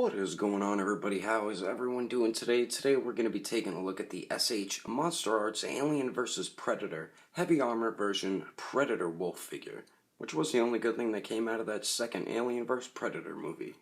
What is going on, everybody? How is everyone doing today? Today we're going to be taking a look at the SH Monsterarts Alien vs. Predator Heavy Armor version Predator Wolf figure, which was the only good thing that came out of that second Alien vs. Predator movie.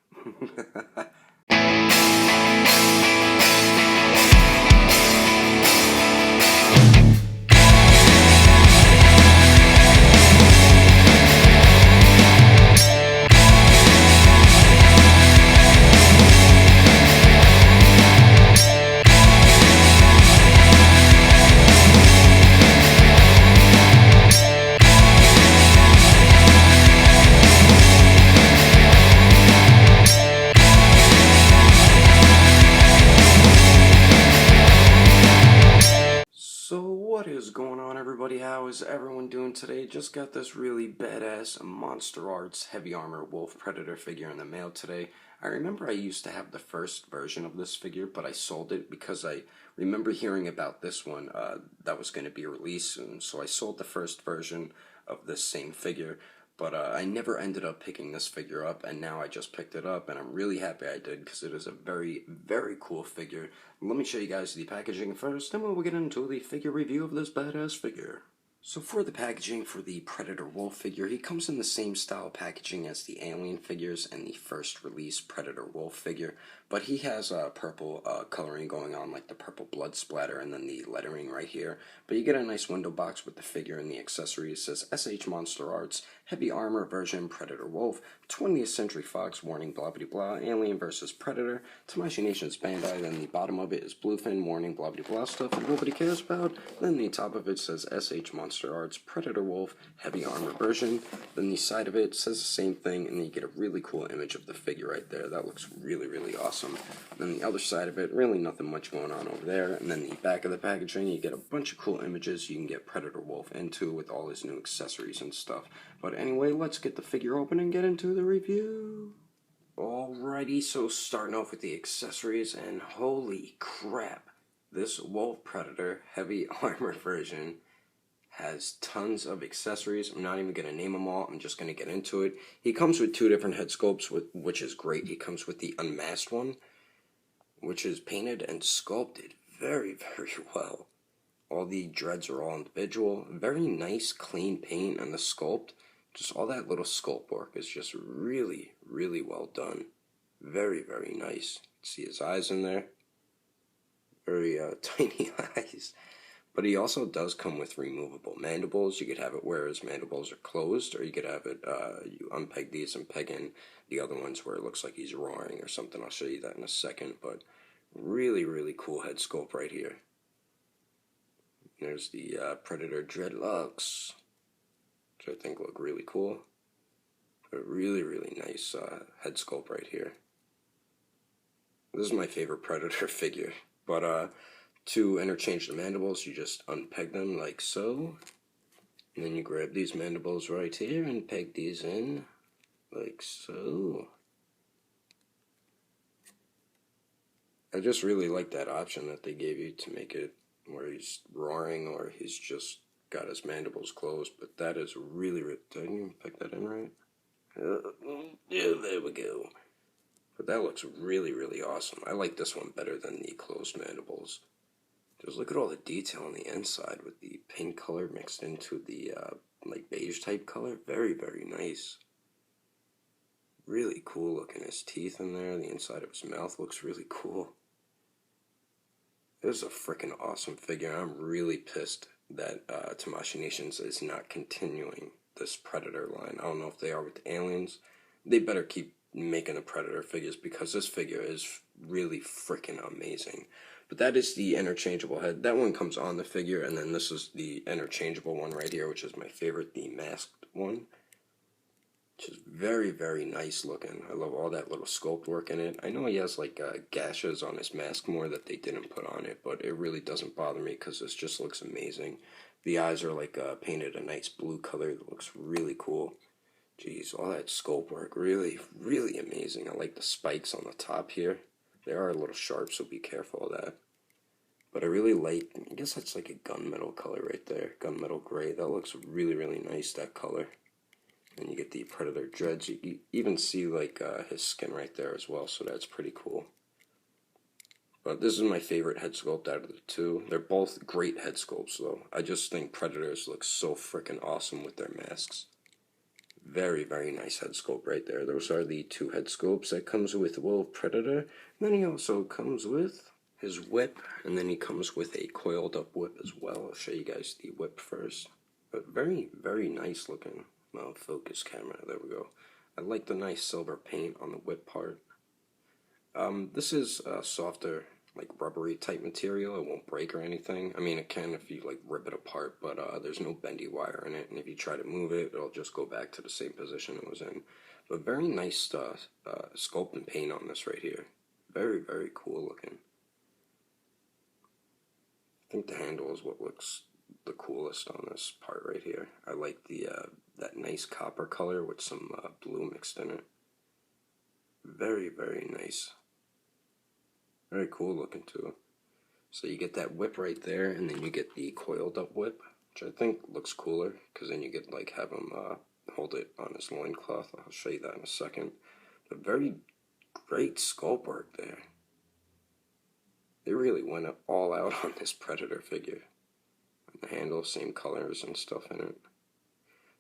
So what is going on, everybody? How is everyone doing today? Just got this really badass Monsterarts Heavy Armor Wolf Predator figure in the mail today. I remember I used to have the first version of this figure, but I sold it because I remember hearing about this one that was going to be released soon. So I sold the first version of this same figure, but I never ended up picking this figure up, and now I just picked it up, and I'm really happy I did because it is a very, very cool figure. Let me show you guys the packaging first, and we'll get into the figure review of this badass figure. So for the packaging for the Predator Wolf figure, he comes in the same style packaging as the Alien figures and the first release Predator Wolf figure, but he has purple coloring going on, like the purple blood splatter and then the lettering right here. But you get a nice window box with the figure and the accessories. It says SH Monsterarts Heavy Armor version Predator Wolf, 20th Century Fox warning blah blah blah, Alien vs. Predator, Tamashii Nation's Bandai. Then the bottom of it is bluefin warning blah blah blah stuff that nobody cares about. Then the top of it says SH Monsterarts Predator Wolf Heavy Armor version. Then the side of it says the same thing, and then you get a really cool image of the figure right there. That looks really, really awesome. Then the other side of it, really nothing much going on over there. And then the back of the packaging, you get a bunch of cool images you can get Predator Wolf into with all his new accessories and stuff. But anyway, let's get the figure open and get into the review. Alrighty, so starting off with the accessories, and holy crap, this Wolf Predator Heavy Armor version has tons of accessories. I'm not even going to name them all, I'm just going to get into it. He comes with two different head sculpts, which is great. He comes with the unmasked one, which is painted and sculpted very, very well. All the dreads are all individual. Very nice, clean paint on the sculpt. Just all that little sculpt work is just really, really well done. Very, very nice. See his eyes in there? Very tiny eyes. But he also does come with removable mandibles. You could have it where his mandibles are closed, or you could have it, you unpeg these and peg in the other ones where it looks like he's roaring or something. I'll show you that in a second, but really, really cool head sculpt right here. There's the Predator dreadlocks, which I think look really cool. A really, really nice head sculpt right here. This is my favorite Predator figure, but to interchange the mandibles, you just unpeg them like so, and then you grab these mandibles right here and peg these in like so. I just really like that option that they gave you to make it where he's roaring or he's just got his mandibles closed, but that is really, did I even peg that in right? Yeah, there we go. But that looks really, really awesome. I like this one better than the closed mandibles. Just look at all the detail on the inside with the pink color mixed into the like beige type color. Very, very nice. Really cool looking. His teeth in there. The inside of his mouth looks really cool. This is a freaking awesome figure. I'm really pissed that Tamashii Nations is not continuing this Predator line. I don't know if they are with Aliens. They better keep making the Predator figures because this figure is really freaking amazing. But that is the interchangeable head. That one comes on the figure, and then this is the interchangeable one right here, which is my favorite, the masked one. Which is very, very nice looking. I love all that little sculpt work in it. I know he has like gashes on his mask more that they didn't put on it, but it really doesn't bother me because this just looks amazing. The eyes are like painted a nice blue color that looks really cool. Jeez, all that sculpt work, really, really amazing. I like the spikes on the top here. They are a little sharp, so be careful of that. But I really like, I guess that's like a gunmetal color right there. Gunmetal gray. That looks really, really nice, that color. And you get the Predator dreads. You even see like his skin right there as well, so that's pretty cool. But this is my favorite head sculpt out of the two. They're both great head sculpts though. I just think Predators look so freaking awesome with their masks. Very, very nice head sculpt right there. Those are the two head sculpts that comes with Wolf Predator. And then he also comes with his whip, and then he comes with a coiled up whip as well. I'll show you guys the whip first. But very, very nice looking. Well, focus camera, there we go. I like the nice silver paint on the whip part. This is a softer, like rubbery type material. It won't break or anything. I mean, it can if you like rip it apart, but there's no bendy wire in it, and if you try to move it, it'll just go back to the same position it was in. But very nice sculpt and paint on this right here. Very, very cool looking. I think the handle is what looks the coolest on this part right here. I like the that nice copper color with some blue mixed in it. Very, very nice. Very cool looking too. So you get that whip right there, and then you get the coiled up whip, which I think looks cooler, because then you get like have him hold it on his loincloth. I'll show you that in a second. But very great sculpt work there. They really went all out on this Predator figure. And the handle, same colors and stuff in it.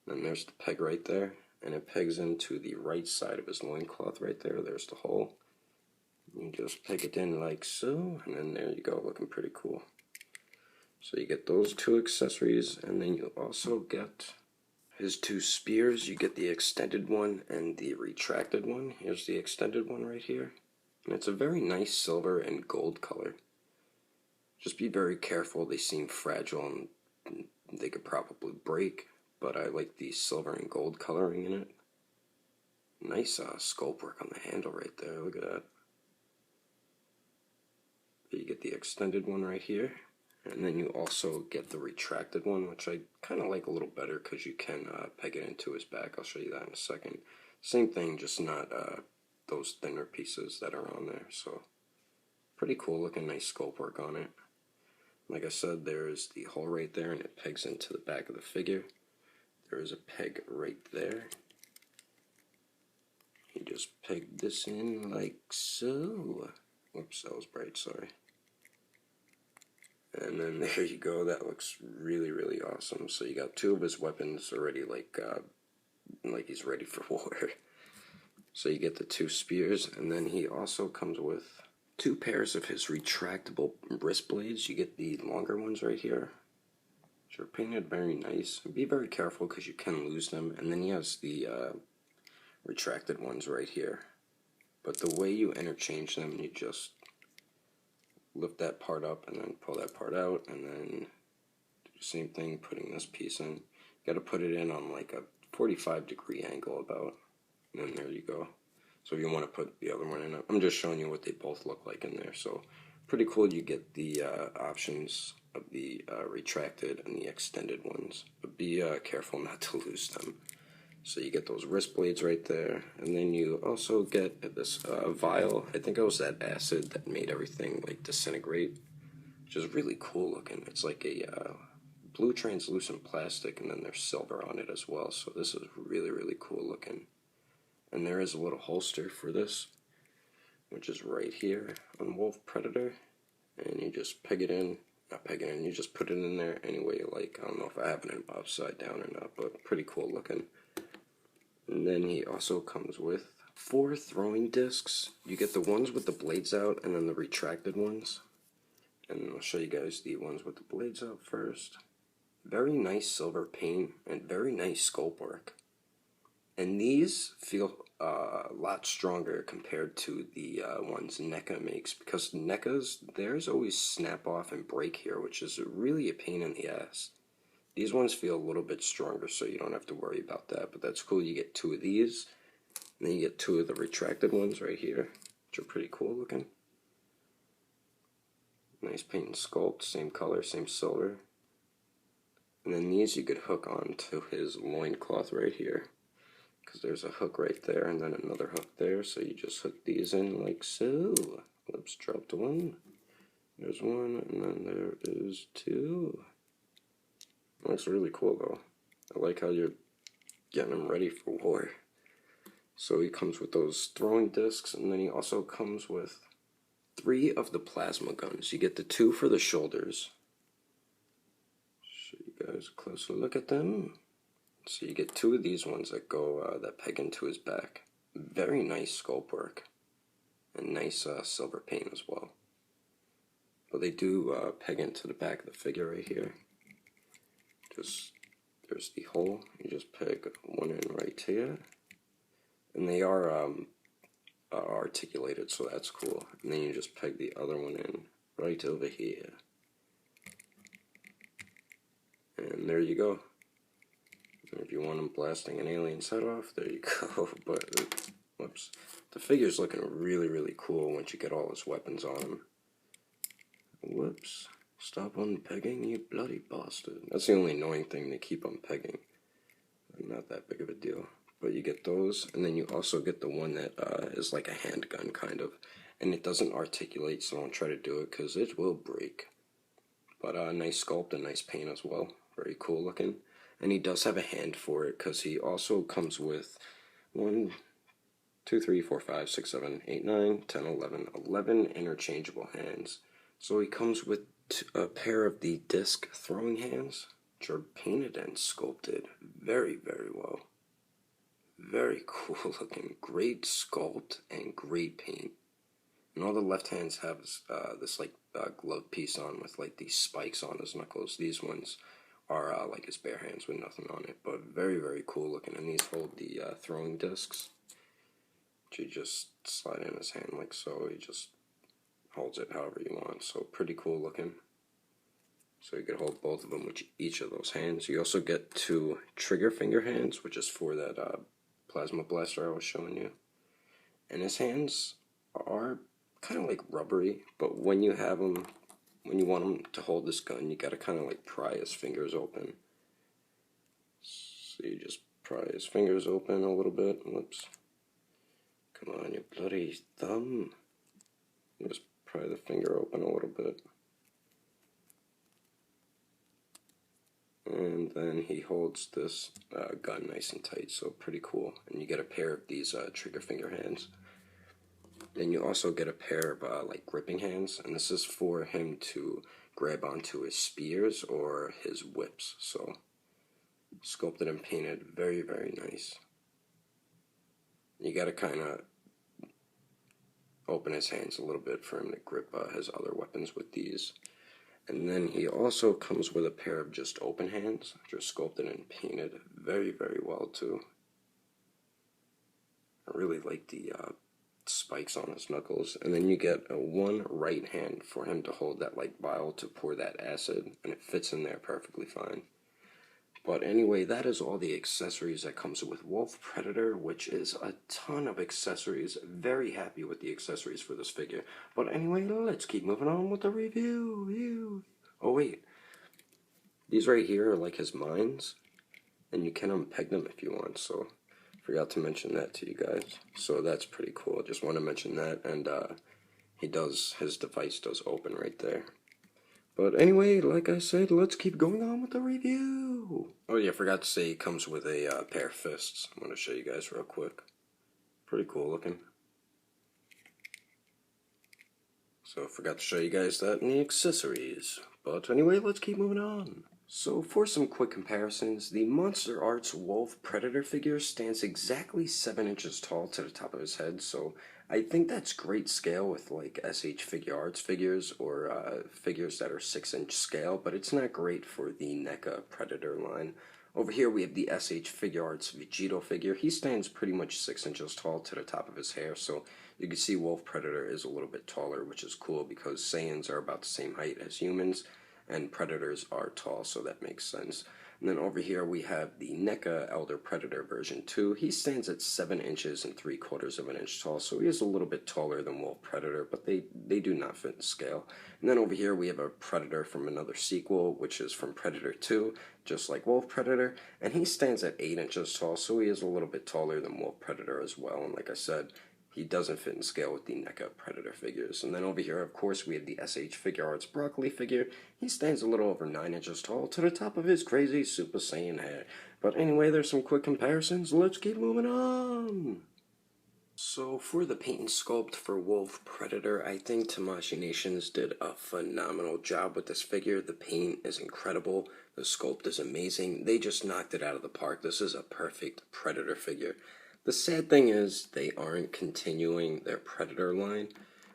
And then there's the peg right there, and it pegs into the right side of his loincloth right there. There's the hole. You just peg it in like so, and then there you go, looking pretty cool. So you get those two accessories, and then you also get his two spears. You get the extended one and the retracted one. Here's the extended one right here. And it's a very nice silver and gold color. Just be very careful, they seem fragile and they could probably break, but I like the silver and gold coloring in it. Nice sculpt work on the handle right there, look at that. You get the extended one right here, and then you also get the retracted one, which I kind of like a little better because you can peg it into his back. I'll show you that in a second. Same thing, just not those thinner pieces that are on there. So pretty cool looking, nice sculpt work on it. Like I said, there's the hole right there, and it pegs into the back of the figure. There is a peg right there. You just peg this in like so. Whoops, that was bright, sorry. And then there you go, that looks really, really awesome. So you got two of his weapons already like he's ready for war. So you get the two spears, and then he also comes with two pairs of his retractable wrist blades. You get the longer ones right here, which are painted very nice. Be very careful because you can lose them. And then he has the retracted ones right here. But the way you interchange them, you just lift that part up and then pull that part out, and then do the same thing, putting this piece in. You got to put it in on like a 45-degree angle about, and then there you go. So if you want to put the other one in, I'm just showing you what they both look like in there. So pretty cool. You get the options of the retracted and the extended ones, but be careful not to lose them. So you get those wrist blades right there, and then you also get this vial. I think it was that acid that made everything like disintegrate, which is really cool looking. It's like a blue translucent plastic, and then there's silver on it as well. So this is really, really cool looking. And there is a little holster for this, which is right here on Wolf Predator, and you just peg it in. Not peg it in, you just put it in there any way you like. I don't know if I have it upside down or not, but pretty cool looking. And then he also comes with 4 throwing discs. You get the ones with the blades out, and then the retracted ones. And I'll show you guys the ones with the blades out first. Very nice silver paint and very nice sculpt work. And these feel a lot stronger compared to the ones NECA makes, because NECA's, theirs always snap off and break here, which is really a pain in the ass. These ones feel a little bit stronger, so you don't have to worry about that, but that's cool. You get 2 of these, and then you get 2 of the retracted ones right here, which are pretty cool looking. Nice paint and sculpt, same color, same silver. And then these you could hook on to his loincloth right here, because there's a hook right there and then another hook there, so you just hook these in like so. Whoops, dropped one. There's one, and then there is 2. Looks really cool though. I like how you getting him ready for war. So he comes with those throwing discs, and then he also comes with 3 of the plasma guns. You get the 2 for the shoulders. Show you guys a closer look at them. So you get 2 of these ones that go that peg into his back. Very nice sculpt work, and nice silver paint as well. But they do peg into the back of the figure right here. Just there's the hole. You just peg one in right here, and they are articulated, so that's cool. And then you just peg the other one in right over here, and there you go. And if you want them blasting an alien's head off, there you go. But whoops, the figure's looking really, really cool once you get all his weapons on him. Whoops. Stop unpegging, you bloody bastard. That's the only annoying thing, they keep unpegging. Not that big of a deal. But you get those, and then you also get the one that is like a handgun, kind of. And it doesn't articulate, so don't try to do it, because it will break. But nice sculpt and nice paint as well. Very cool looking. And he does have a hand for it, because he also comes with 1, 2, 3, 4, 5, 6, 7, 8, 9, 10, 11 interchangeable hands. So he comes with a pair of the disc throwing hands, which are painted and sculpted very, very well. Very cool looking. Great sculpt and great paint. And all the left hands have this like glove piece on with like these spikes on his knuckles. These ones are like his bare hands with nothing on it, but very, very cool looking. And these hold the throwing discs, which you just slide in his hand like so. He just holds it however you want, so pretty cool looking. So you can hold both of them with each of those hands. You also get 2 trigger finger hands, which is for that plasma blaster I was showing you. And his hands are kind of like rubbery, but when you have them, when you want him to hold this gun, you gotta kind of like pry his fingers open. So you just pry his fingers open a little bit. Whoops. Come on, you bloody thumb. You just pry the finger open a little bit. And then he holds this gun nice and tight, so pretty cool. And you get a pair of these trigger finger hands. Then you also get a pair of like gripping hands, and this is for him to grab onto his spears or his whips. So sculpted and painted, very, very nice. You gotta kind of open his hands a little bit for him to grip his other weapons with these. And then he also comes with a pair of just open hands, which are sculpted and painted very, very well too. I really like the spikes on his knuckles. And then you get a 1 right hand for him to hold that like vial to pour that acid, and it fits in there perfectly fine. But anyway, that is all the accessories that comes with Wolf Predator, which is a ton of accessories. Very happy with the accessories for this figure. But anyway, let's keep moving on with the review. Oh wait, these right here are like his mines, and you can unpeg them if you want, so forgot to mention that to you guys. So that's pretty cool. Just want to mention that, and his device does open right there. But anyway, like I said, let's keep going on with the review. Oh yeah, I forgot to say he comes with a pair of fists. I'm going to show you guys real quick. Pretty cool looking. So I forgot to show you guys that in the accessories. But anyway, let's keep moving on. So for some quick comparisons, the Monsterarts Wolf Predator figure stands exactly 7 inches tall to the top of his head, so I think that's great scale with like SH Figure Arts figures or figures that are 6-inch scale, but it's not great for the NECA Predator line. Over here we have the SH Figure Arts Vegito figure. He stands pretty much 6 inches tall to the top of his hair, so you can see Wolf Predator is a little bit taller, which is cool because Saiyans are about the same height as humans, and Predators are tall, so that makes sense. And then over here we have the NECA Elder Predator version 2. He stands at 7 inches and 3/4 of an inch tall, so he is a little bit taller than Wolf Predator, but they do not fit in scale. And then over here we have a Predator from another sequel, which is from Predator 2, just like Wolf Predator, and he stands at 8 inches tall, so he is a little bit taller than Wolf Predator as well. And like I said, he doesn't fit in scale with the NECA Predator figures. And then over here, of course, we have the SH Figure Arts Broccoli figure. He stands a little over 9 inches tall to the top of his crazy Super Saiyan hair. But anyway, there's some quick comparisons. Let's keep moving on! So for the paint and sculpt for Wolf Predator, I think Tamashii Nations did a phenomenal job with this figure. The paint is incredible. The sculpt is amazing. They just knocked it out of the park. This is a perfect Predator figure. The sad thing is they aren't continuing their Predator line,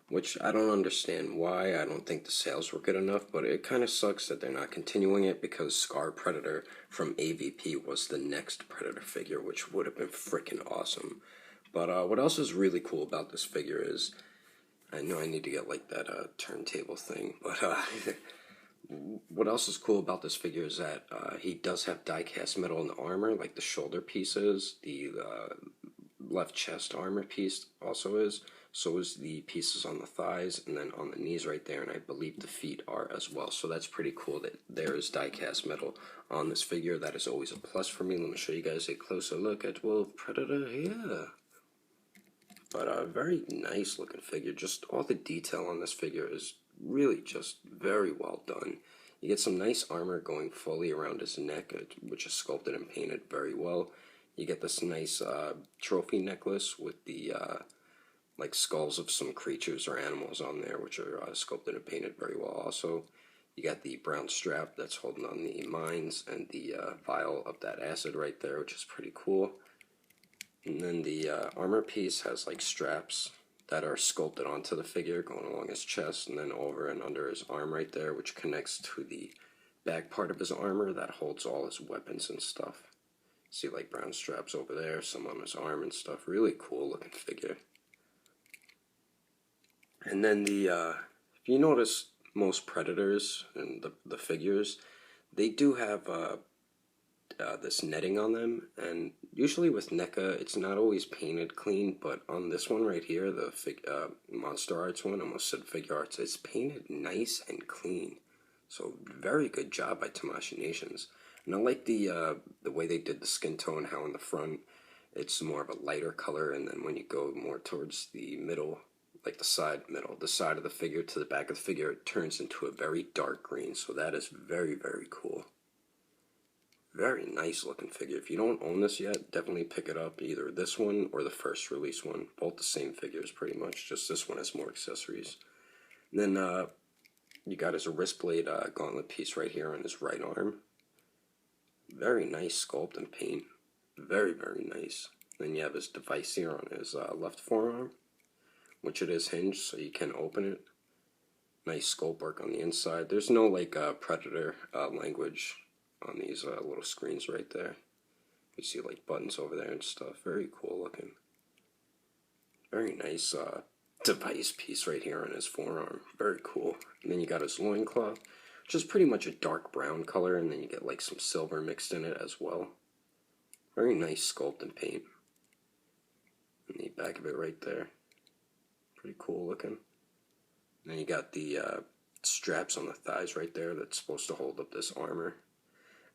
which I don't understand why. I don't think the sales were good enough, but it kind of sucks that they're not continuing it because Scar Predator from AvP was the next Predator figure, which would have been freaking awesome. But what else is really cool about this figure is, I know I need to get like that turntable thing, but what else is cool about this figure is that he does have die-cast metal in the armor, like the shoulder pieces, the left chest armor piece also is, so is the pieces on the thighs, and then on the knees right there, and I believe the feet are as well, so that's pretty cool that there is die-cast metal on this figure. That is always a plus for me. Let me show you guys a closer look at Wolf Predator here. But a very nice looking figure. Just all the detail on this figure is really just very well done. You get some nice armor going fully around his neck, which is sculpted and painted very well. You get this nice trophy necklace with the like skulls of some creatures or animals on there, which are sculpted and painted very well also. You got the brown strap that's holding on the mines and the vial of that acid right there, which is pretty cool. And then the armor piece has like straps that are sculpted onto the figure going along his chest and then over and under his arm right there, which connects to the back part of his armor that holds all his weapons and stuff. See like brown straps over there, some on his arm and stuff. Really cool looking figure. And then the, if you notice most Predators and the figures, they do have this netting on them, and usually with NECA it's not always painted clean, but on this one right here, the Monsterarts one, almost said Figure Arts, it's painted nice and clean. So very good job by Tamashii Nations. And I like the way they did the skin tone, how in the front it's more of a lighter color, and then when you go more towards the middle, like the side of the figure to the back of the figure, it turns into a very dark green. So that is very, very cool. Very nice looking figure. If you don't own this yet, definitely pick it up. Either this one or the first release one. Both the same figures pretty much. Just this one has more accessories. And then you got his wrist blade gauntlet piece right here on his right arm. Very nice sculpt and paint. Very, very nice. Then you have his device here on his left forearm, which it is hinged so you can open it. Nice sculpt work on the inside. There's no like Predator language on these little screens right there. You see like buttons over there and stuff. Very cool looking. Very nice device piece right here on his forearm. Very cool. And then you got his loincloth, which is pretty much a dark brown color, and then you get like some silver mixed in it as well. Very nice sculpt and paint. And the back of it right there. Pretty cool looking. And then you got the straps on the thighs right there that's supposed to hold up this armor.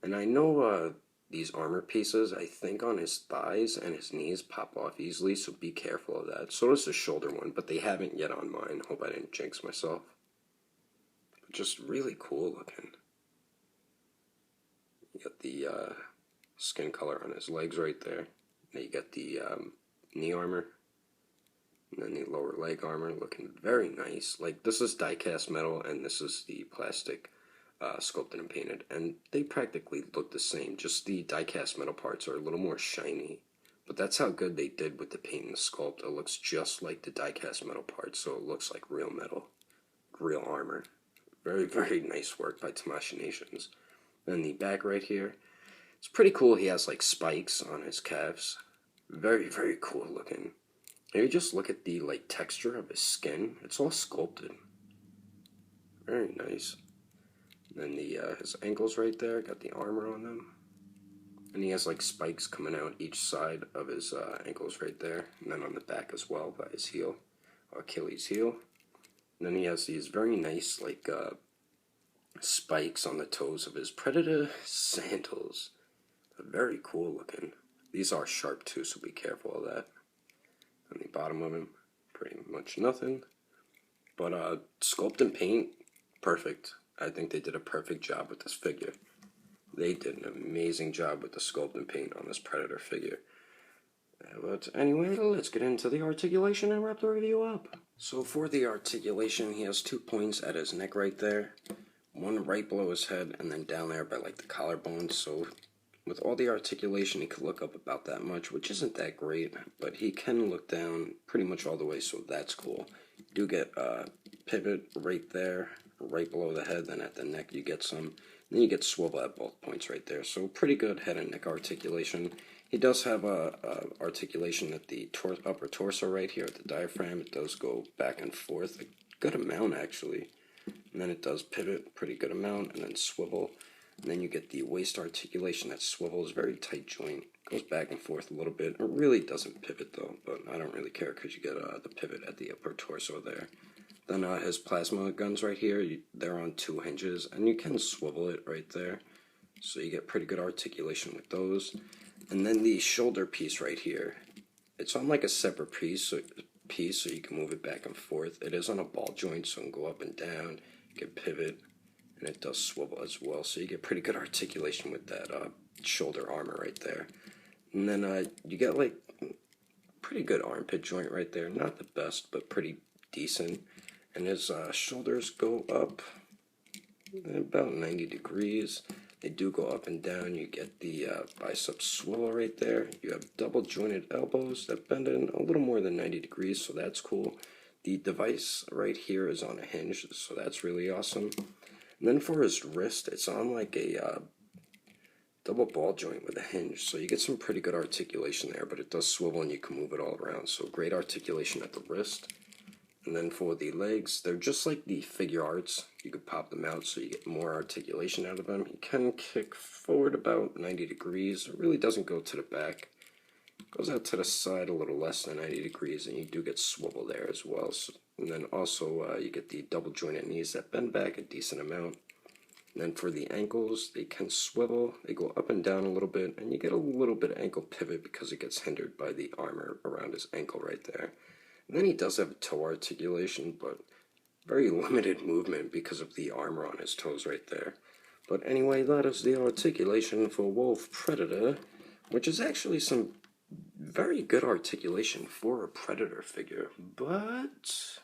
And I know these armor pieces, I think on his thighs and his knees pop off easily, so be careful of that. So does the shoulder one, but they haven't yet on mine. Hope I didn't jinx myself. But just really cool looking. You got the skin color on his legs right there. Then you got the knee armor. And then the lower leg armor looking very nice. Like, this is die-cast metal, and this is the plastic sculpted and painted, and they practically look the same, just the die-cast metal parts are a little more shiny, but that's how good they did with the paint and the sculpt. It looks just like the die-cast metal parts, so it looks like real metal, real armor. Very, very nice work by Tamashii Nations. Then the back right here, it's pretty cool. He has like spikes on his calves. Very, very cool looking. And you just look at the like texture of his skin, it's all sculpted. Very nice. And then his ankles right there, got the armor on them. And he has like spikes coming out each side of his ankles right there. And then on the back as well by his heel, Achilles heel. And then he has these very nice like spikes on the toes of his Predator sandals. They're very cool looking. These are sharp too, so be careful of that. On the bottom of him, pretty much nothing. But Sculpt and paint, perfect. I think they did a perfect job with this figure. They did an amazing job with the sculpt and paint on this Predator figure. But anyway, let's get into the articulation and wrap the review up. So for the articulation, he has 2 points at his neck right there. One right below his head, and then down there by like the collarbone. So with all the articulation, he could look up about that much, which isn't that great. But he can look down pretty much all the way, so that's cool. You do get a pivot right there, right below the head, then at the neck you get some. Then you get swivel at both points right there. So pretty good head and neck articulation. He does have a articulation at the upper torso right here at the diaphragm. It does go back and forth a good amount actually. And then it does pivot pretty good amount and then swivel. And then you get the waist articulation that swivels, very tight joint. Goes back and forth a little bit. It really doesn't pivot though, but I don't really care because you get the pivot at the upper torso there. Then his plasma guns right here, they're on 2 hinges, and you can swivel it right there. So you get pretty good articulation with those. And then the shoulder piece right here, it's on like a separate piece, so you can move it back and forth. It is on a ball joint, so it can go up and down, you can pivot, and it does swivel as well. So you get pretty good articulation with that shoulder armor right there. And then you get like pretty good armpit joint right there. Not the best, but pretty decent. And his shoulders go up about 90 degrees. They do go up and down. You get the bicep swivel right there. You have double jointed elbows that bend in a little more than 90 degrees, so that's cool. The device right here is on a hinge, so that's really awesome. And then for his wrist, it's on like a double ball joint with a hinge, so you get some pretty good articulation there, but it does swivel and you can move it all around, so great articulation at the wrist. And then for the legs, they're just like the figure arts. You could pop them out so you get more articulation out of them. You can kick forward about 90 degrees. It really doesn't go to the back. It goes out to the side a little less than 90 degrees, and you do get swivel there as well. So, and then also you get the double jointed knees that bend back a decent amount. And then for the ankles, they can swivel. They go up and down a little bit, and you get a little bit of ankle pivot because it gets hindered by the armor around his ankle right there. And then he does have toe articulation, but very limited movement because of the armor on his toes right there. But anyway, that is the articulation for Wolf Predator, which is actually some very good articulation for a Predator figure. But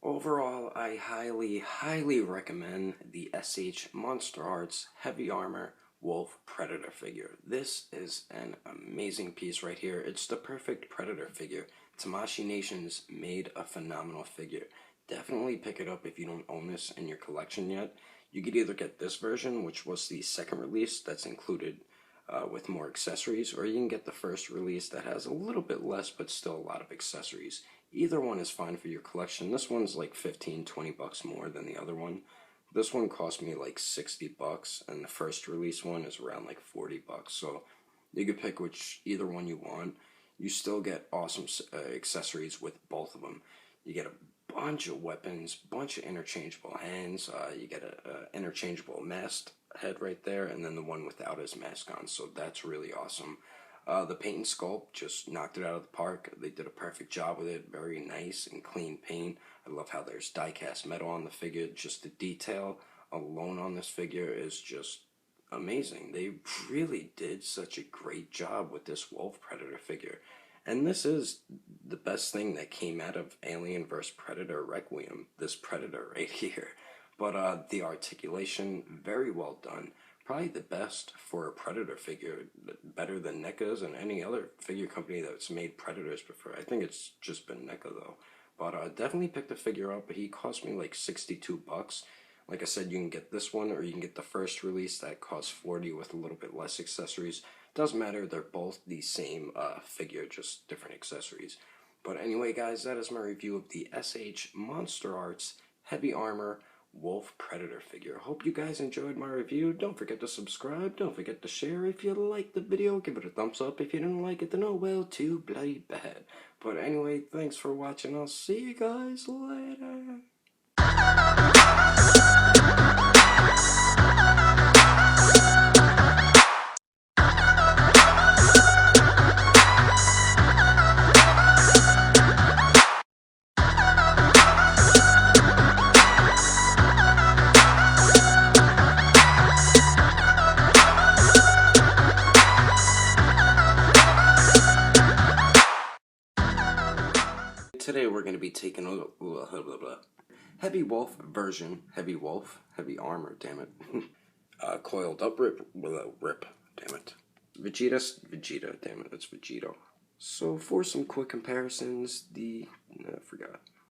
overall, I highly recommend the SH Monsterarts Heavy Armor Wolf Predator figure. This is an amazing piece right here. It's the perfect Predator figure. Tamashii Nations made a phenomenal figure. Definitely pick it up if you don't own this in your collection yet. You could either get this version, which was the second release that's included with more accessories, or you can get the first release that has a little bit less but still a lot of accessories. Either one is fine for your collection. This one's like 15-20 bucks more than the other one. This one cost me like 60 bucks, and the first release one is around like 40 bucks. So you could pick either one you want. You still get awesome accessories with both of them. You get a bunch of weapons, bunch of interchangeable hands. You get an interchangeable masked head right there, and then the one without his mask on. So that's really awesome. The paint and sculpt just knocked it out of the park. They did a perfect job with it. Very nice and clean paint. I love how there's die-cast metal on the figure. Just the detail alone on this figure is just amazing. They really did such a great job with this Wolf Predator figure. And this is the best thing that came out of Alien vs. Predator Requiem, this Predator right here. But the articulation, very well done. Probably the best for a Predator figure, better than NECA's and any other figure company that's made Predators before. I think it's just been NECA though. But definitely pick the figure up. He cost me like 62 bucks. Like I said, you can get this one, or you can get the first release that costs 40 with a little bit less accessories. Doesn't matter, they're both the same figure, just different accessories. But anyway, guys, that is my review of the SH Monsterarts Heavy Armor Wolf Predator figure. Hope you guys enjoyed my review. Don't forget to subscribe. Don't forget to share. If you liked the video, give it a thumbs up. If you didn't like it, then oh well, too bloody bad. But anyway, thanks for watching. I'll see you guys later. taking a Heavy Wolf version, Heavy Wolf, Heavy Armor, damn it. Coiled up rip, damn it. Vegeta, damn it, that's Vegeto. So for some quick comparisons, I forgot.